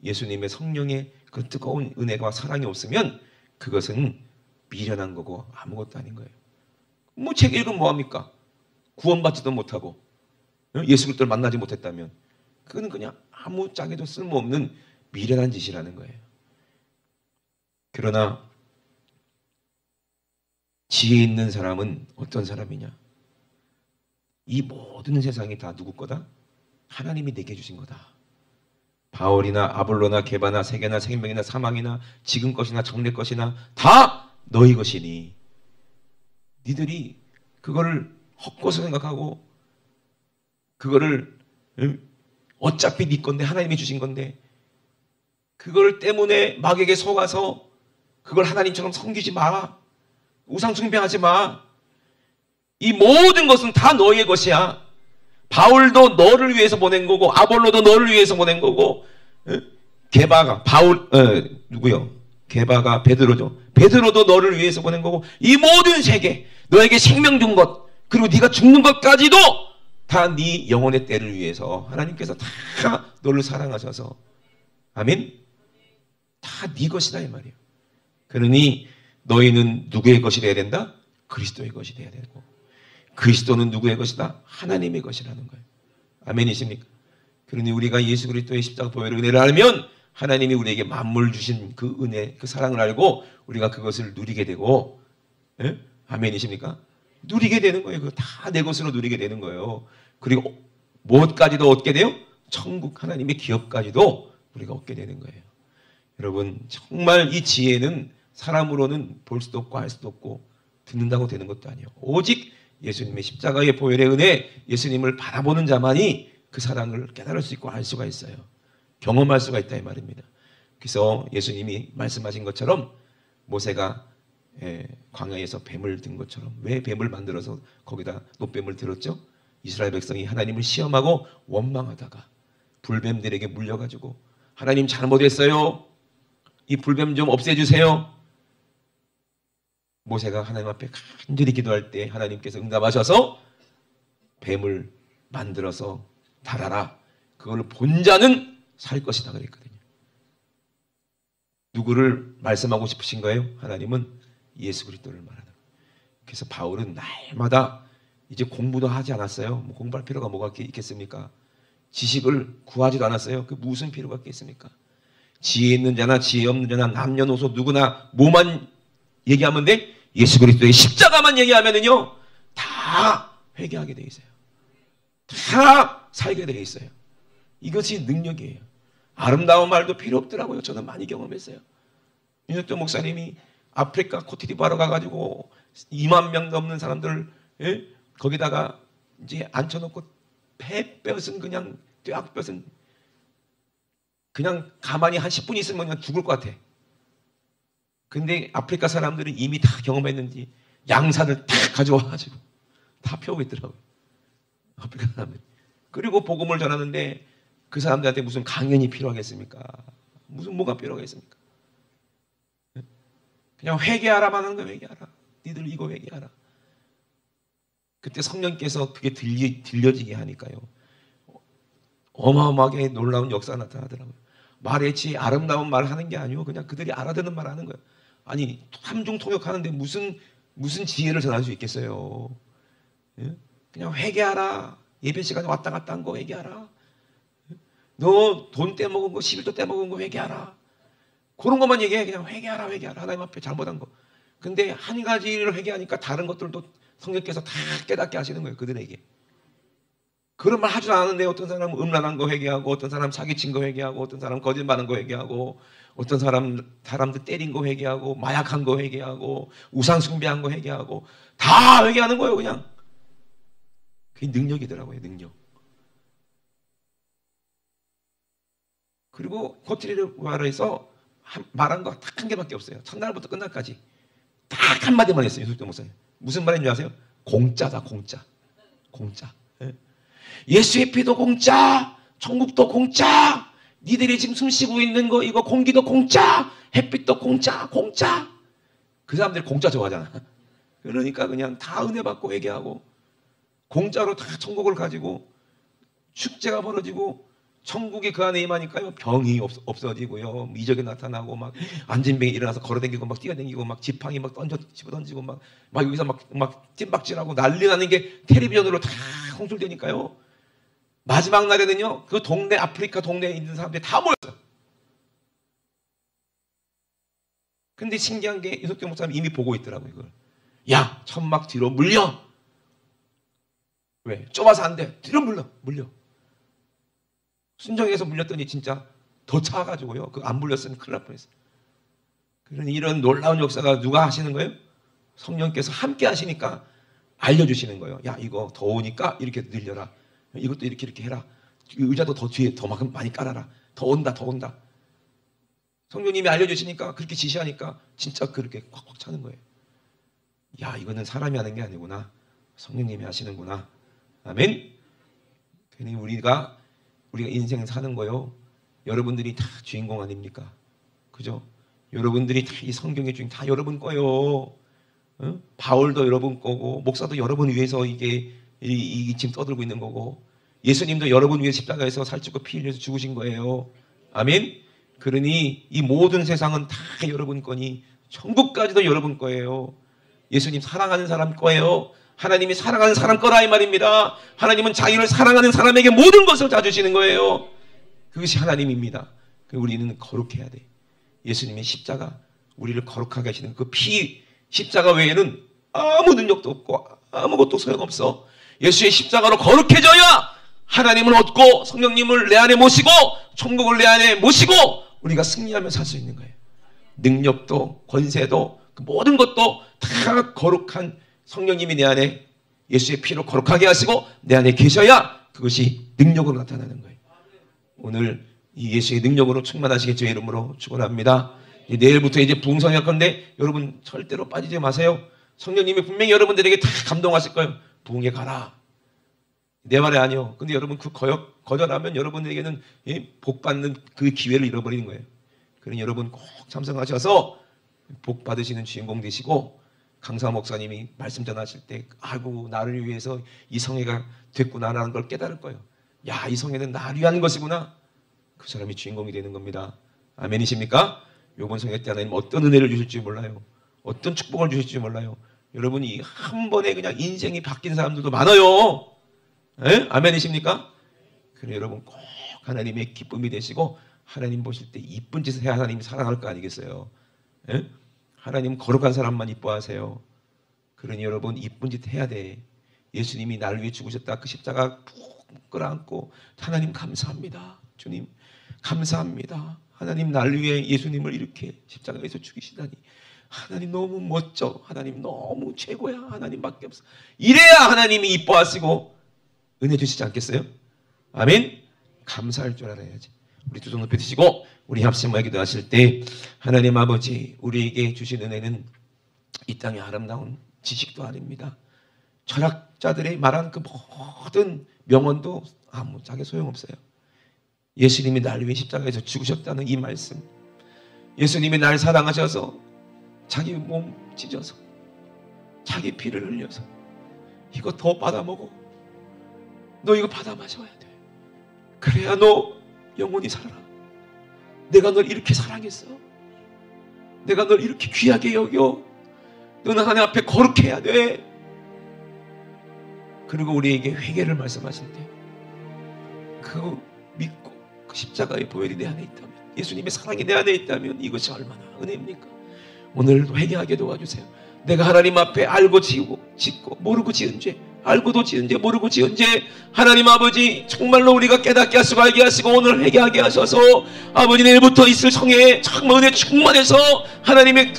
예수님의 성령의 그 뜨거운 은혜와 사랑이 없으면 그것은 미련한 거고 아무것도 아닌 거예요. 뭐 책 읽으면 뭐합니까? 구원받지도 못하고 예수 그리스도를 만나지 못했다면 그거는 그냥 아무 짝에도 쓸모없는 미련한 짓이라는 거예요. 그러나 지혜 있는 사람은 어떤 사람이냐? 이 모든 세상이 다 누구 거다? 하나님이 내게 주신 거다. 바울이나 아볼로나 게바나 세계나 생명이나 사망이나 지금 것이나 장래 것이나 다 너희 것이니 니들이 그거를 헛것을 생각하고 그거를 어차피 네 건데 하나님이 주신 건데 그걸 때문에 마귀에게 속아서 그걸 하나님처럼 섬기지 마. 우상 숭배하지 마. 이 모든 것은 다 너의 것이야. 바울도 너를 위해서 보낸 거고 아볼로도 너를 위해서 보낸 거고 게바가 누구요? 게바가 베드로죠. 베드로도 너를 위해서 보낸 거고 이 모든 세계 너에게 생명 준 것 그리고 네가 죽는 것까지도 다 네 영혼의 때를 위해서 하나님께서 다 너를 사랑하셔서 아멘? 다 네 것이다 이 말이에요. 그러니 너희는 누구의 것이 되어야 된다? 그리스도의 것이 되어야 되고 그리스도는 누구의 것이다? 하나님의 것이라는 거예요. 아멘이십니까? 그러니 우리가 예수 그리스도의 십자가 보혈의 은혜를 알면 하나님이 우리에게 만물 주신 그 은혜, 그 사랑을 알고 우리가 그것을 누리게 되고 아멘이십니까? 누리게 되는 거예요. 그거 다 내 것으로 누리게 되는 거예요. 그리고 무엇까지도 얻게 돼요? 천국 하나님의 기업까지도 우리가 얻게 되는 거예요. 여러분 정말 이 지혜는 사람으로는 볼 수도 없고 할 수도 없고 듣는다고 되는 것도 아니에요. 오직 예수님의 십자가의 보혈의 은혜, 예수님을 바라보는 자만이 그 사랑을 깨달을 수 있고 알 수가 있어요. 경험할 수가 있다 이 말입니다. 그래서 예수님이 말씀하신 것처럼 모세가 광야에서 뱀을 든 것처럼 왜 뱀을 만들어서 거기다 노뱀을 들었죠? 이스라엘 백성이 하나님을 시험하고 원망하다가 불뱀들에게 물려가지고 하나님 잘못했어요. 이 불뱀 좀 없애주세요. 모세가 하나님 앞에 간절히 기도할 때 하나님께서 응답하셔서 뱀을 만들어서 달아라. 그걸 본 자는 살 것이다 그랬거든요. 누구를 말씀하고 싶으신 거예요? 하나님은 예수 그리스도를 말하는 거예요. 그래서 바울은 날마다 이제 공부도 하지 않았어요. 뭐 공부할 필요가 뭐가 있겠습니까? 지식을 구하지도 않았어요. 그 무슨 필요가 있겠습니까? 지혜 있는 자나 지혜 없는 자나 남녀노소 누구나 뭐만 얘기하면 돼? 예수 그리스도의 십자가만 얘기하면은요 다 회개하게 돼 있어요. 다 살게 돼 있어요. 이것이 능력이에요. 아름다운 말도 필요 없더라고요. 저는 많이 경험했어요. 윤석도 목사님이 아프리카 코트디부아르 가가지고 2만 명 넘는 사람들 거기다가 이제 앉혀놓고 폐뼈은 그냥 뼈뼈은 그냥 가만히 한 10분 있으면 그냥 죽을 것 같아. 근데 아프리카 사람들은 이미 다 경험했는지 양산을 다 가져와가지고 다 펴고 있더라고요. 아프리카 사람들. 그리고 복음을 전하는데 그 사람들한테 무슨 강연이 필요하겠습니까? 무슨 뭐가 필요하겠습니까? 그냥 회개하라만 하는 거 회개하라. 니들 이거 회개하라. 그때 성령께서 그게 들려지게 하니까요. 어마어마하게 놀라운 역사가 나타나더라고요. 말의 지혜 아름다운 말 하는 게 아니고 그냥 그들이 알아듣는 말 하는 거예요. 아니 삼중 통역하는데 무슨 지혜를 전할 수 있겠어요. 그냥 회개하라. 예배 시간에 왔다 갔다 한 거 회개하라. 너 돈 떼먹은 거 11조 떼먹은 거 회개하라. 그런 것만 얘기해. 그냥 회개하라 회개하라. 하나님 앞에 잘못한 거. 근데 한 가지를 회개하니까 다른 것들도 성령께서 다 깨닫게 하시는 거예요. 그들에게. 그런 말 하지도 않았는데 어떤 사람은 음란한 거 회개하고 어떤 사람 사기친 거 회개하고 어떤 사람 거짓말한 거 회개하고 어떤 사람들 때린 거 회개하고 마약한 거 회개하고 우상 숭배한 거 회개하고 다 회개하는 거예요. 그냥. 그게 능력이더라고요. 능력. 그리고 코트디부아르에서 말한 거 딱 한 개밖에 없어요. 첫날부터 끝날까지 딱 한마디만 했어요. 윤석도 목사님. 무슨 말인지 아세요? 공짜다 공짜. 공짜. 예수의 피도 공짜, 천국도 공짜, 니들이 지금 숨쉬고 있는 거 이거 공기도 공짜, 햇빛도 공짜, 공짜. 그 사람들이 공짜 좋아하잖아. 그러니까 그냥 다 은혜 받고 회개하고 공짜로 다 천국을 가지고 축제가 벌어지고 천국이 그 안에 임하니까요. 병이 없어지고요. 이적이 나타나고 막 안진병이 일어나서 걸어다니고 막 뛰어다니고 막 지팡이 막 집어던지고 막 여기서 막 찐박질하고 난리 나는 게 텔레비전으로 다 송출되니까요. 마지막 날에는요. 그 동네 아프리카 동네에 있는 사람들이 다 모였어요. 근데 신기한 게 이석경 목사님 이미 보고 있더라고요. 이걸. 야, 천막 뒤로 물려. 왜? 좁아서 안 돼. 뒤로 물려. 순정에서 물렸더니 진짜 더 차가지고요. 그 안 물렸으면 큰일 날 뻔했어요. 그러니 이런 놀라운 역사가 누가 하시는 거예요? 성령께서 함께 하시니까 알려주시는 거예요. 야, 이거 더우니까 이렇게 늘려라. 이것도 이렇게 해라. 의자도 더 뒤에 더 많이 깔아라. 더 온다. 성령님이 알려주시니까 그렇게 지시하니까 진짜 그렇게 꽉꽉 차는 거예요. 야, 이거는 사람이 하는 게 아니구나. 성령님이 하시는구나. 아멘. 괜히 우리가 인생 사는 거요. 여러분들이 다 주인공 아닙니까? 그죠? 여러분들이 다 이 성경의 주인 다 여러분 거요. 어? 바울도 여러분 거고 목사도 여러분 위해서 이게 지금 떠들고 있는 거고 예수님도 여러분 위해 십자가에서 살찌고 피 흘려서 죽으신 거예요. 아멘. 그러니 이 모든 세상은 다 여러분 거니 천국까지도 여러분 거예요. 예수님 사랑하는 사람 거예요. 하나님이 사랑하는 사람 거라 이 말입니다. 하나님은 자기를 사랑하는 사람에게 모든 것을 다 주시는 거예요. 그것이 하나님입니다. 우리는 거룩해야 돼. 예수님의 십자가 우리를 거룩하게 하시는 그 피 십자가 외에는 아무 능력도 없고 아무것도 소용없어. 예수의 십자가로 거룩해져야 하나님을 얻고 성령님을 내 안에 모시고 천국을 내 안에 모시고 우리가 승리하며 살 수 있는 거예요. 능력도 권세도 그 모든 것도 다 거룩한 성령님이 내 안에 예수의 피로 거룩하게 하시고 내 안에 계셔야 그것이 능력으로 나타나는 거예요. 오늘 이 예수의 능력으로 충만하시게 주의 이름으로 축원합니다. 내일부터 이제 부흥성회 할 건데 여러분 절대로 빠지지 마세요. 성령님이 분명히 여러분들에게 다 감동하실 거예요. 부흥에 가라. 내 말이 아니요. 근데 여러분 그 거절하면 여러분에게는 복 받는 그 기회를 잃어버리는 거예요. 그러니 여러분 꼭 참석하셔서 복 받으시는 주인공 되시고 강사 목사님이 말씀 전하실 때 아이고 나를 위해서 이 성회가 됐구나라는 걸 깨달을 거예요. 야, 이 성회는 나를 위한 것이구나. 그 사람이 주인공이 되는 겁니다. 아멘이십니까? 이번 성회 때 하나님 어떤 은혜를 주실지 몰라요. 어떤 축복을 주실지 몰라요. 여러분이 한 번에 그냥 인생이 바뀐 사람들도 많아요. 에? 아멘이십니까? 그래 여러분 꼭 하나님의 기쁨이 되시고 하나님 보실 때 이쁜 짓을 해야 하나님이 사랑할 거 아니겠어요? 에? 하나님 거룩한 사람만 이뻐하세요. 그러니 여러분 이쁜 짓 해야 돼. 예수님이 나를 위해 죽으셨다. 그 십자가 푹 끌어안고 하나님 감사합니다. 주님 감사합니다. 하나님 나를 위해 예수님을 이렇게 십자가에서 죽이시다니 하나님 너무 멋져. 하나님 너무 최고야. 하나님밖에 없어. 이래야 하나님이 이뻐하시고 은혜 주시지 않겠어요? 아멘. 감사할 줄 알아야지. 우리 두 손 높이 드시고 우리 합심하여 기도하실 때 하나님 아버지 우리에게 주신 은혜는 이 땅의 아름다운 지식도 아닙니다. 철학자들이 말한 그 모든 명언도 아무 자기 소용없어요. 예수님이 나를 위해 십자가에서 죽으셨다는 이 말씀, 예수님이 날 사랑하셔서 자기 몸 찢어서 자기 피를 흘려서 이거 더 받아먹어. 너 이거 받아 마셔야 돼. 그래야 너 영원히 살아. 내가 널 이렇게 사랑했어. 내가 널 이렇게 귀하게 여겨. 너는 하나님 앞에 거룩해야 돼. 그리고 우리에게 회개를 말씀하실 때 그 믿고 그 십자가의 보혈이 내 안에 있다면, 예수님의 사랑이 내 안에 있다면 이것이 얼마나 은혜입니까? 오늘도 회개하게 도와주세요. 내가 하나님 앞에 알고 짓고 모르고 지은 죄, 알고도 지은 죄 모르고 지은 죄, 하나님 아버지 정말로 우리가 깨닫게 하시고 알게 하시고 오늘 회개하게 하셔서 아버지 내일부터 있을 성회에 정말 은혜 충만해서 하나님의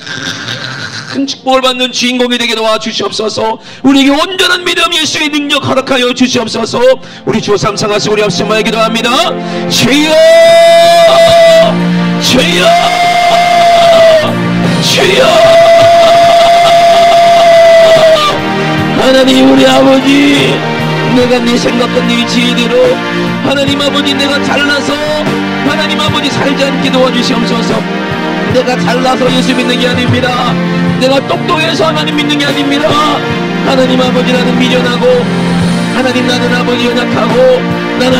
큰 축복을 받는 주인공이 되게 도와주시옵소서. 우리에게 온전한 믿음 예수의 능력 허락하여 주시옵소서. 우리 주 삼상하시고 우리 합심하여 기도합니다. 주여 주여 주여. 하나님 우리 아버지, 내가 네 생각과 네 지혜대로 하나님 아버지 내가 잘나서 하나님 아버지 살지 않게 도와주시옵소서. 내가 잘나서 예수 믿는 게 아닙니다. 내가 똑똑해서 하나님 믿는 게 아닙니다. 하나님 아버지, 나는 미련하고, 하나님 나는 아버지 연약하고, 나는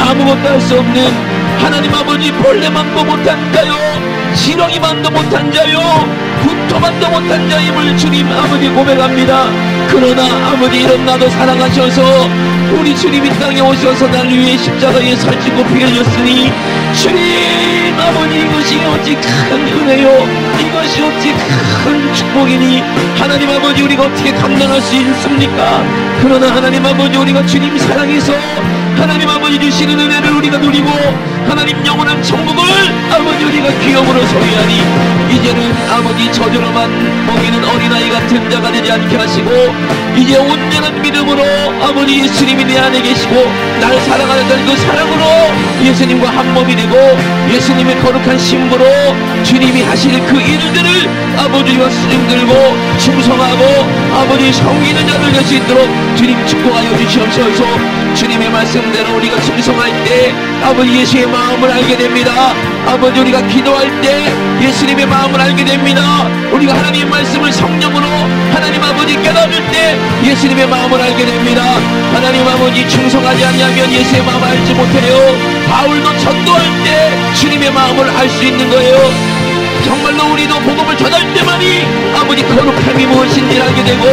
아무것도 할 수 없는, 하나님 아버지 벌레만도 못한 자요, 지렁이만도 못한 자요, 분토만도 못한 자임을 주님 아버지 고백합니다. 그러나 아버지 이런 나도 사랑하셔서 우리 주님 이 땅에 오셔서 날 위해 십자가에 살찌고 피 흘렸으니 주님 아버지, 이것이 어찌 큰 은혜요, 이것이 어찌 큰 축복이니 하나님 아버지 우리가 어떻게 감당할 수 있습니까? 그러나 하나님 아버지 우리가 주님 사랑해서 하나님 아버지 주시는 은혜를 우리가 누리고 하나님 영원한 천국을 아버지 우리가 기업으로 소유하니 이제는 아버지 저주로만 먹이는 어린아이 같은 자가 되지 않게 하시고 이제 온전한 믿음으로 아버지 예수님이 내 안에 계시고 날 사랑하는 그 사랑으로 예수님과 한 몸이 되고 예수님의 거룩한 신부로 주님이 하실 그 일들을 아버지와 수행들고 충성하고 아버지 성의 있는 자들 될 수 있도록 주님 축복하여 주시옵소서. 주님의 말씀대로 우리가 충성할 때 아버지 예수의 마음을 알게 됩니다. 아버지 우리가 기도할 때 예수님의 마음을 알게 됩니다. 우리가 하나님의 말씀을 성령으로 하나님 아버지 깨달을 때 예수님의 마음을 알게 됩니다. 하나님 아버지 충성하지 않으면 예수의 마음을 알지 못해요. 바울도 전도할 때 주님의 마음을 알 수 있는 거예요. 정말로 우리도 복음을 전할 때만이 아버지 거룩함이 무엇인지 알게 되고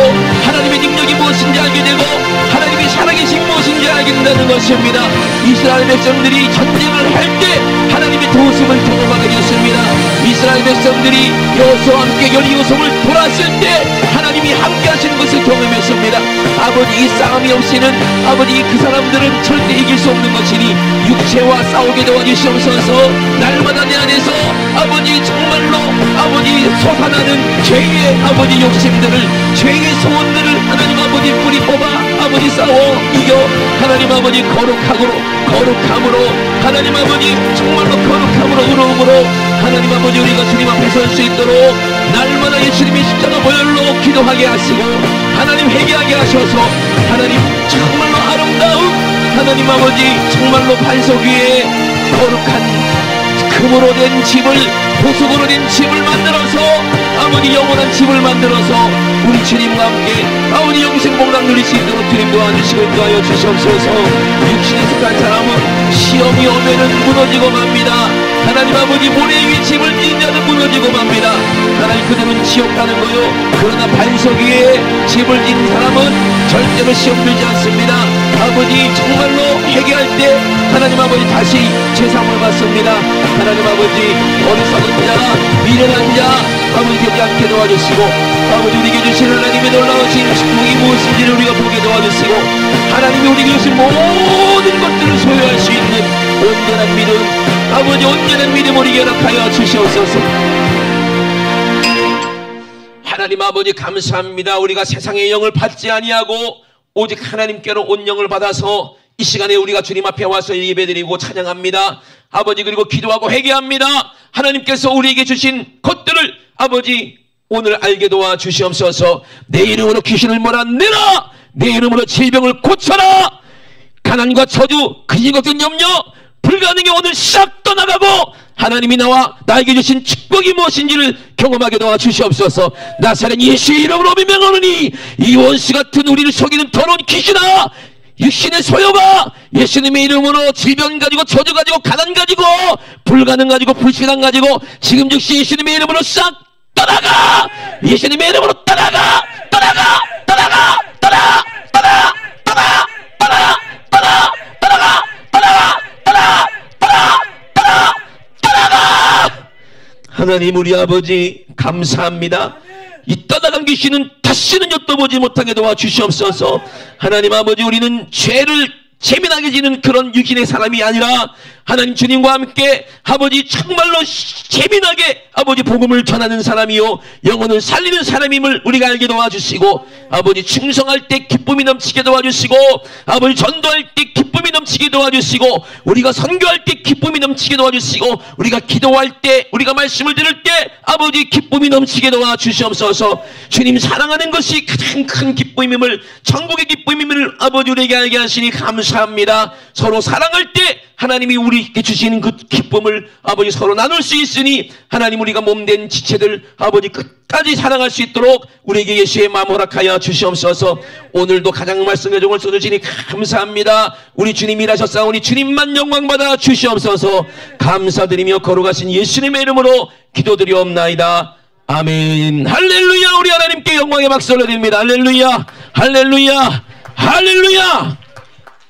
하나님의 능력이 무엇인지 알게 되고 하나님의 살아계신 무엇인지 알게 된다는 것입니다. 이스라엘 백성들이 전쟁을 할 때 하나님의 도우심을 경험하게 되었습니다. 이스라엘 백성들이 여호수아와 함께 여리고성을 돌았을 때 하나님이 함께 하시는 것을 경험했습니다. 아버지 이 싸움이 없이는 아버지 그 사람들은 절대 이길 수 없는 것이니 육체와 싸우게 도와주시옵소서. 날마다 내 안에서 아버지 정말로 아버지 솟아나는 죄의 아버지 욕심들을 죄의 소원들을 하나님 아버지 뿌리 뽑아 아버지 싸워 이겨 하나님 아버지 거룩함으로 하나님 아버지 정말로 거룩함으로 의로움으로 하나님 아버지 우리가 주님 앞에 설 수 있도록 날마다 예수님의 십자가 보혈로 기도하게 하시고 하나님 회개하게 하셔서 하나님 정말로 아름다운 하나님 아버지 정말로 반석 위에 거룩한 금으로 된 집을 보석으로 된 집을 만들어서 아버지 영원한 집을 만들어서 우리 주님과 함께 아버지 영생 복락 누릴 수 있도록 주님 도와주시고 인도하여 주시옵소서. 육신에 속한 사람은 시험이 오면은 무너지고 맙니다. 하나님 아버지 모래 위에 집을 지은 자는 무너지고 맙니다. 하나님 그들은 지옥 가는 거요. 그러나 반석 위에 집을 지은 사람은 절대로 시험 들지 않습니다. 아버지 정말로 회개할 때 하나님 아버지 다시 죄상을 받습니다. 하나님 아버지 어리석은 자 미련한 자 아버지 되지 않게 도와주시고 아버지 우리에게 주신 하나님의 놀라우신 축복이 무엇인지를 우리가 보게 도와주시고 하나님이 우리에게 주신 모든 것들을 소유할 수 있는 온전한 믿음 아버지 온전한 믿음을 우리에게 허락하여 주시옵소서. 하나님 아버지 감사합니다. 우리가 세상의 영을 받지 아니하고 오직 하나님께로 온 영을 받아서 이 시간에 우리가 주님 앞에 와서 예배드리고 찬양합니다. 아버지 그리고 기도하고 회개합니다. 하나님께서 우리에게 주신 것들을 아버지 오늘 알게 도와 주시옵소서. 내 이름으로 귀신을 몰아내라. 내 이름으로 질병을 고쳐라. 가난과 저주 근심 걱정 염려 불가능이 오늘 싹 떠나가고 하나님이 나에게 주신 축복이 무엇인지를 경험하게 도와 주시옵소서. 나사렛 예수의 이름으로 명하노니 이 원수 같은 우리를 속이는 더러운 귀신아 육신의 소요가 예수님의 이름으로 질병 가지고 저주 가지고 가난 가지고 불가능 가지고 불신앙 가지고 지금 즉시 예수님의 이름으로 싹 떠나가. 예수님의 이름으로 떠나가. 떠나가. 떠나가. 떠나가. 떠나가. 떠나가. 떠나가. 떠나가. 떠나가. 떠나가. 떠나가. 떠나가. 떠나가. 하나님 우리 아버지 감사합니다. 이 떠나간 귀신은 다시는 엿도보지 못하게 도와주시옵소서. 하나님 아버지 우리는 죄를 재민하게 지는 그런 육신의 사람이 아니라 하나님 주님과 함께 아버지 정말로 재민하게 아버지 복음을 전하는 사람이요 영혼을 살리는 사람임을 우리가 알게 도와주시고 아버지 충성할 때 기쁨이 넘치게 도와주시고 아버지 전도할 때 기쁨이 넘치게 도와주시고 우리가 선교할 때 기쁨이 넘치게 도와주시고 우리가 기도할 때 우리가 말씀을 들을 때 아버지 기쁨이 넘치게 도와주시옵소서. 주님 사랑하는 것이 가장 큰 기쁨임을 천국의 기쁨임을 아버지 우리에게 알게 하시니 감사합니다. 서로 사랑할 때 하나님이 우리에게 주시는 그 기쁨을 아버지 서로 나눌 수 있으니 하나님 우리가 몸된 지체들 아버지 끝까지 사랑할 수 있도록 우리에게 예수의 마음 허락하여 주시옵소서. 오늘도 가장 말씀의 종을 써주시니 감사합니다. 우리 주님 일하셨사오니 주님만 영광받아 주시옵소서. 감사드리며 거룩하신 예수님의 이름으로 기도드리옵나이다. 아멘. 할렐루야. 우리 하나님께 영광의 박수를 드립니다. 할렐루야. 할렐루야. 할렐루야.